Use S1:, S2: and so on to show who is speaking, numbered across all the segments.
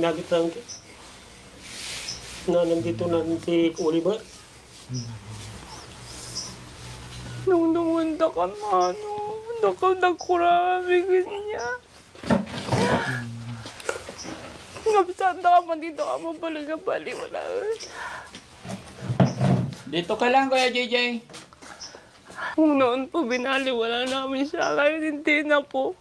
S1: Daddy Frankie na nandito na si Oliver.
S2: Nung numunta ka mano, nakurami niya. Ngabisanda ka man dito ka mo bali wala.
S3: Dito ka lang, Kuya JJ.
S2: Kung noon po binaliwala namin siya, ngayon hindi na po.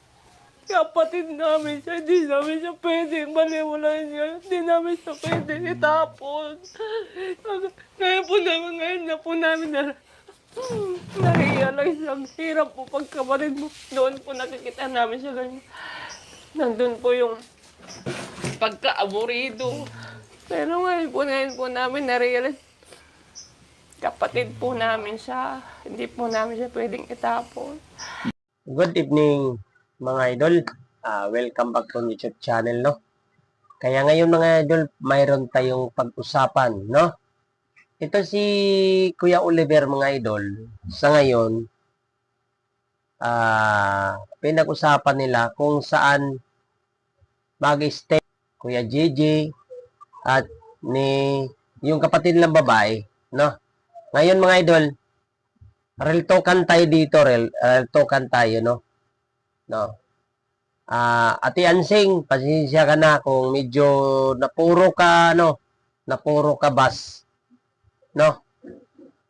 S2: Kapatid namin siya, hindi namin siya pwede baliwala niya. Hindi namin siya pwede itapon. Ngayon na po namin na-realize ang hirap po pagkapatid mo. Doon po nakikita namin siya ganyan. Nandun po yung pagka-aburido. Pero ngayon po namin na-realize kapatid po namin siya. Hindi po namin siya pwedeng itapon.
S4: Good evening mga idol. Welcome back to YouTube channel, no? Kaya ngayon mga idol, mayroon tayong pag-usapan, no? Ito si Kuya Oliver mga idol. Sa ngayon, pinag-usapan nila kung saan mag-stay Kuya JJ at ni yung kapatid ng babae, no? Ngayon mga idol, real talkan tayo dito, real talkan tayo, no? No. Ate Ansing, pasensya ka na kung medyo napuro ka, no? Napuro ka bas, no?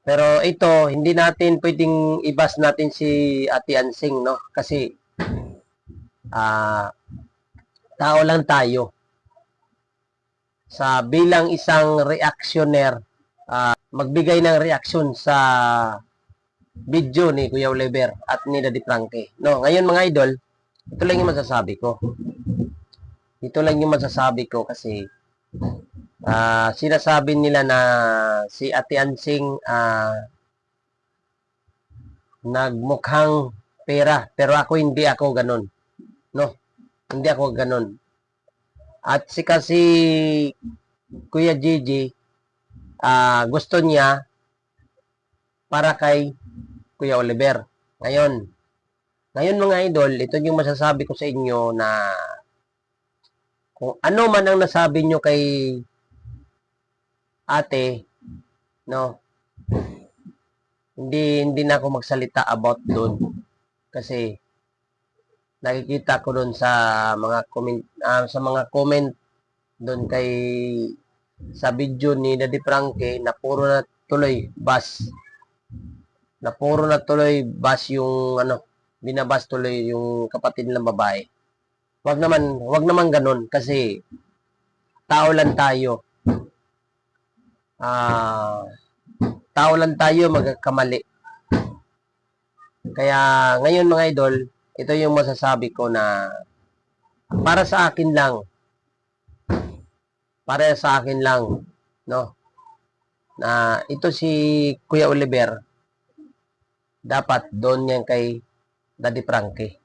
S4: Pero ito, hindi natin pwedeng ibas natin si Ate Ansing, no? Kasi tao lang tayo. Sa bilang isang reactioner, magbigay ng reaksyon sa video ni Kuya Oliver at ni Daddy Frankie. No, ngayon mga idol, ito lang yung masasabi ko. Ito lang yung masasabi ko kasi sinasabi nila na si Ate Ansing nagmukhang pera, pero hindi ako ganun. No, hindi ako ganun. At kasi Kuya Gigi, gusto niya para kay Kuya Oliver. Ngayon mga idol, ito yung masasabi ko sa inyo na kung ano man ang nasabi nyo kay ate, no, hindi na ako magsalita about doon kasi nakikita ko doon sa mga comment doon kay sa video ni Daddy Frankie na puro na tuloy yung binabas tuloy yung kapatid ng babae. Wag naman ganun kasi tao lang tayo. Tao lang tayo magkamali. Kaya ngayon mga idol, ito yung masasabi ko na para sa akin lang, no? Na ito si Kuya Oliver dapat doon yan kay Daddy Frankie.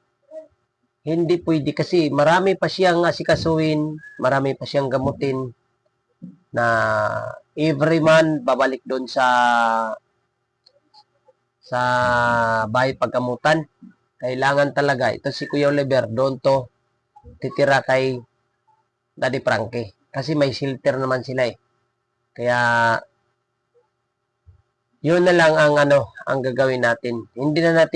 S4: Hindi pwede kasi marami pa siyang asikasuhin, marami pa siyang gamutin na every month babalik doon sa bahay paggamutan. Kailangan talaga ito si Kuya Oliver doon to titira kay Daddy Frankie kasi may shelter naman sila eh. Kaya yun na lang ang gagawin natin. Hindi na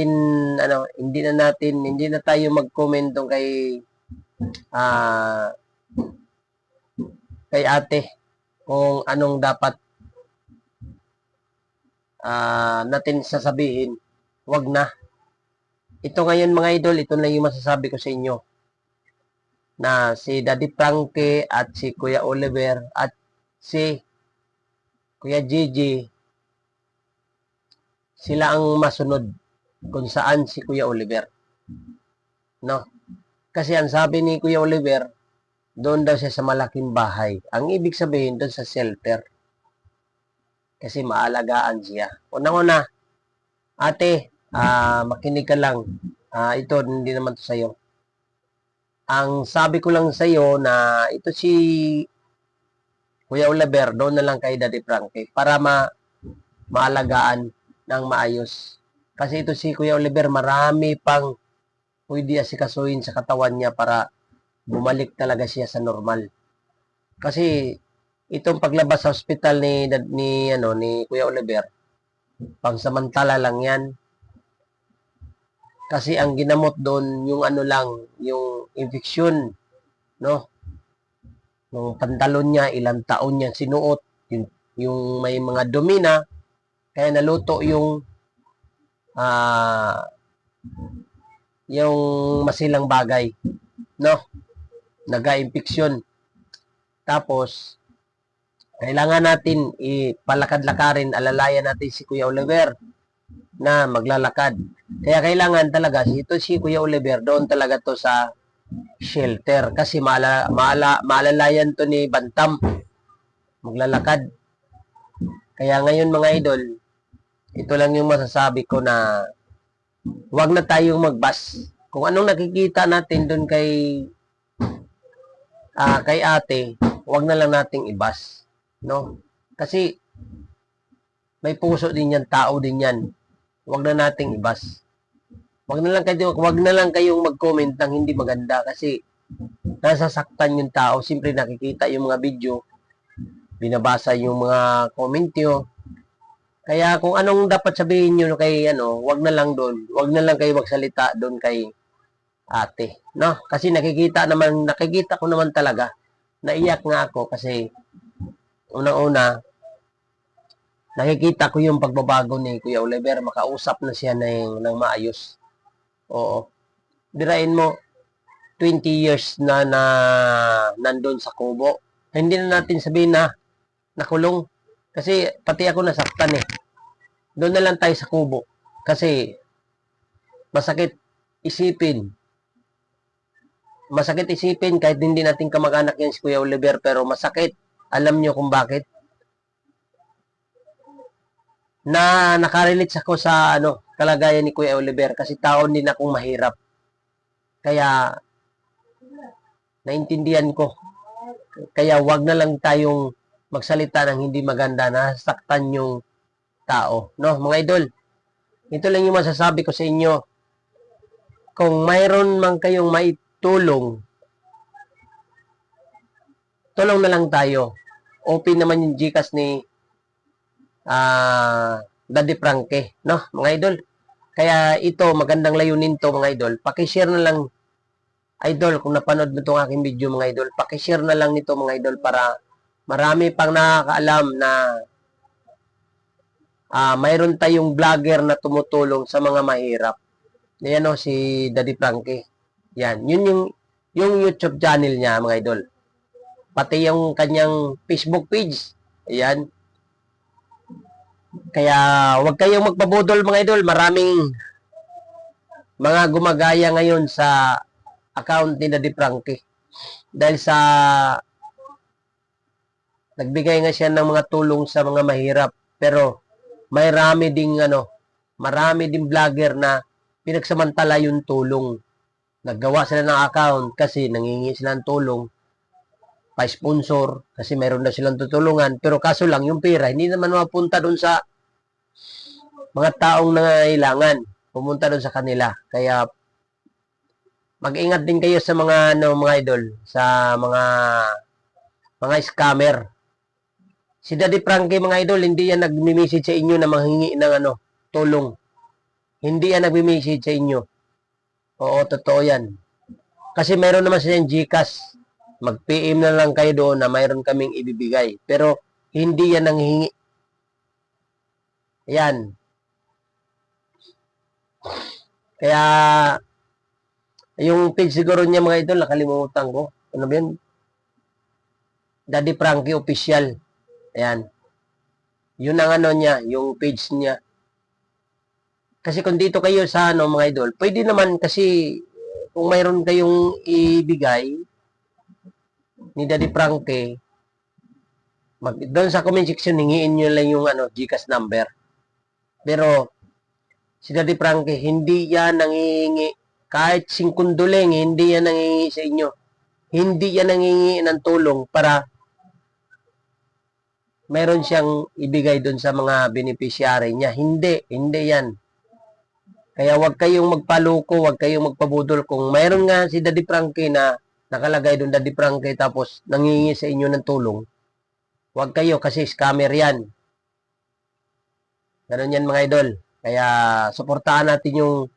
S4: tayo mag-comment tong kay ate kung anong dapat natin sasabihin. Wag na. Ito ngayon mga idol, ito na yung masasabi ko sa inyo. Na si Daddy Frankie at si Kuya Oliver at si Kuya Gigi, sila ang masunod kung saan si Kuya Oliver. No? Kasi ang sabi ni Kuya Oliver, doon daw siya sa malaking bahay. Ang ibig sabihin doon sa shelter. Kasi maalagaan siya. Unang-una, ate, makinig ka lang. Ito, hindi naman to sa'yo. Ang sabi ko lang sa'yo na ito si Kuya Oliver, doon na lang kay Daddy Frankie para maalagaan ng maayos. Kasi ito si Kuya Oliver, marami pang pwede asikasuhin sa katawan niya para bumalik talaga siya sa normal. Kasi itong paglabas sa ospital ni Kuya Oliver, pangsamantala lang 'yan. Kasi ang ginamot doon yung ano lang, yung infeksyon, no? Nung pantalon niya, ilang taon niya sinuot, yung may mga dumi na, kaya naluto yung masilang bagay, no? Naga-impeksyon. Tapos, kailangan natin ipalakad-lakarin, alalayan natin si Kuya Oliver na maglalakad. Kaya kailangan talaga, si Kuya Oliver, doon talaga to sa shelter. Kasi maalalayan to ni Bantam. Maglalakad. Kaya ngayon mga idol, ito lang yung masasabi ko na huwag na tayong magbas. Kung anong nakikita natin doon kay ate, huwag na lang nating ibas. No? Kasi may puso din yan, tao din yan. Huwag na nating ibas. Huwag na lang kayong mag-comment ng hindi maganda kasi nasasaktan yung tao. Siyempre nakikita yung mga video, binabasa yung mga comment nyo. Kaya kung anong dapat sabihin nyo kay huwag na lang doon. Huwag na lang kayo magsalita doon kay ate. No? Kasi nakikita ko naman talaga. Naiyak nga ako kasi unang-una, nakikita ko yung pagbabago ni Kuya Oliver. Makausap na siya ng maayos. Oo. Birain mo, 20 years na nandun sa kubo. Hindi na natin sabihin na nakulong. Kasi pati ako nasaktan eh. Doon na lang tayo sa kubo. Kasi masakit isipin. Masakit isipin kahit hindi natin kamag-anak yan si Kuya Oliver, pero masakit. Alam nyo kung bakit? Na nakarelate ako sa kalagayan ni Kuya Oliver kasi taon din akong mahirap. Kaya naintindihan ko. Kaya wag na lang tayong magsalita ng hindi maganda na saktan yung tao. No, mga idol. Ito lang yung masasabi ko sa inyo. Kung mayroon man kayong maitulong, tulong na lang tayo. Open naman yung GCash ni Daddy Frankie, no, mga idol. Kaya ito, magandang layunin to, mga idol. Paki-share na lang, idol, kung napanood mo itong aking video, mga idol. Paki-share na lang nito, mga idol, para marami pang nakakaalam na mayroon tayong vlogger na tumutulong sa mga mahirap. Yan si Daddy Frankie. Yan, yun yung YouTube channel niya, mga idol. Pati yung kanyang Facebook page. Ayan. Kaya huwag kayong magpabudol, mga idol. Maraming mga gumagaya ngayon sa account ni Daddy Frankie. Dahil sa nagbigay nga siya ng mga tulong sa mga mahirap. Pero marami ding vlogger na pinagsamantala yung tulong. Naggawa sila ng account kasi nangingi sila ng tulong. Pa-sponsor kasi mayroon na silang tutulungan, pero kaso lang yung pera hindi naman mapunta doon sa mga taong nangangailangan, pumunta doon sa kanila. Kaya mag-ingat din kayo sa mga mga idol, sa mga scammer. Si Daddy Frankie, mga idol, hindi yan nagmi-message sa inyo na manghingi ng tulong. Hindi yan nagmi-message sa inyo. Oo, totoo yan. Kasi mayroon naman silang GCash. Mag-PM na lang kayo doon na mayroon kaming ibibigay. Pero hindi yan nanghihingi. Ayan. Kaya yung page siguro niya, mga idol, nakalimutan ko. Ano ba yun? Daddy Frankie Official. Ayan. Yun ang niya, yung page niya. Kasi kung dito kayo sa mga idol, pwede naman kasi kung mayroon kayong ibigay ni Daddy Frankie, doon sa comment section, hingiin nyo lang yung GCash number. Pero si Daddy Frankie, hindi yan nangihingi. Kahit singkunduling, hindi yan nangihingi sa inyo. Hindi yan nangihingi ng tulong para mayroon siyang ibigay doon sa mga beneficiary niya. Hindi yan. Kaya wag kayong magpaluko, wag kayong magpabudol. Kung mayroon nga si Daddy Frankie na nakalagay doon Daddy Frankie tapos nangingi sa inyo ng tulong, huwag kayo kasi scammer yan. Ganun yan mga idol. Kaya suportahan natin yung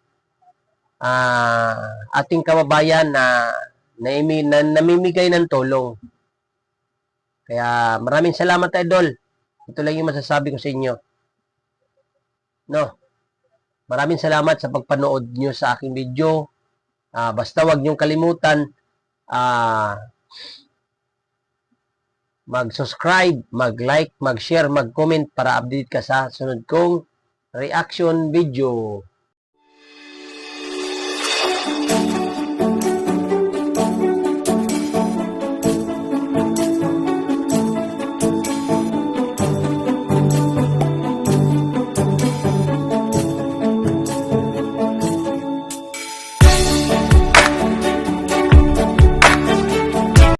S4: ating kababayan na namimigay ng tulong. Kaya maraming salamat idol. Ito lang yung masasabi ko sa inyo. No. Maraming salamat sa pagpanood nyo sa aking video. Basta wag nyo kalimutan mag-subscribe, mag-like, mag-share, mag-comment para update ka sa sunod kong reaction video.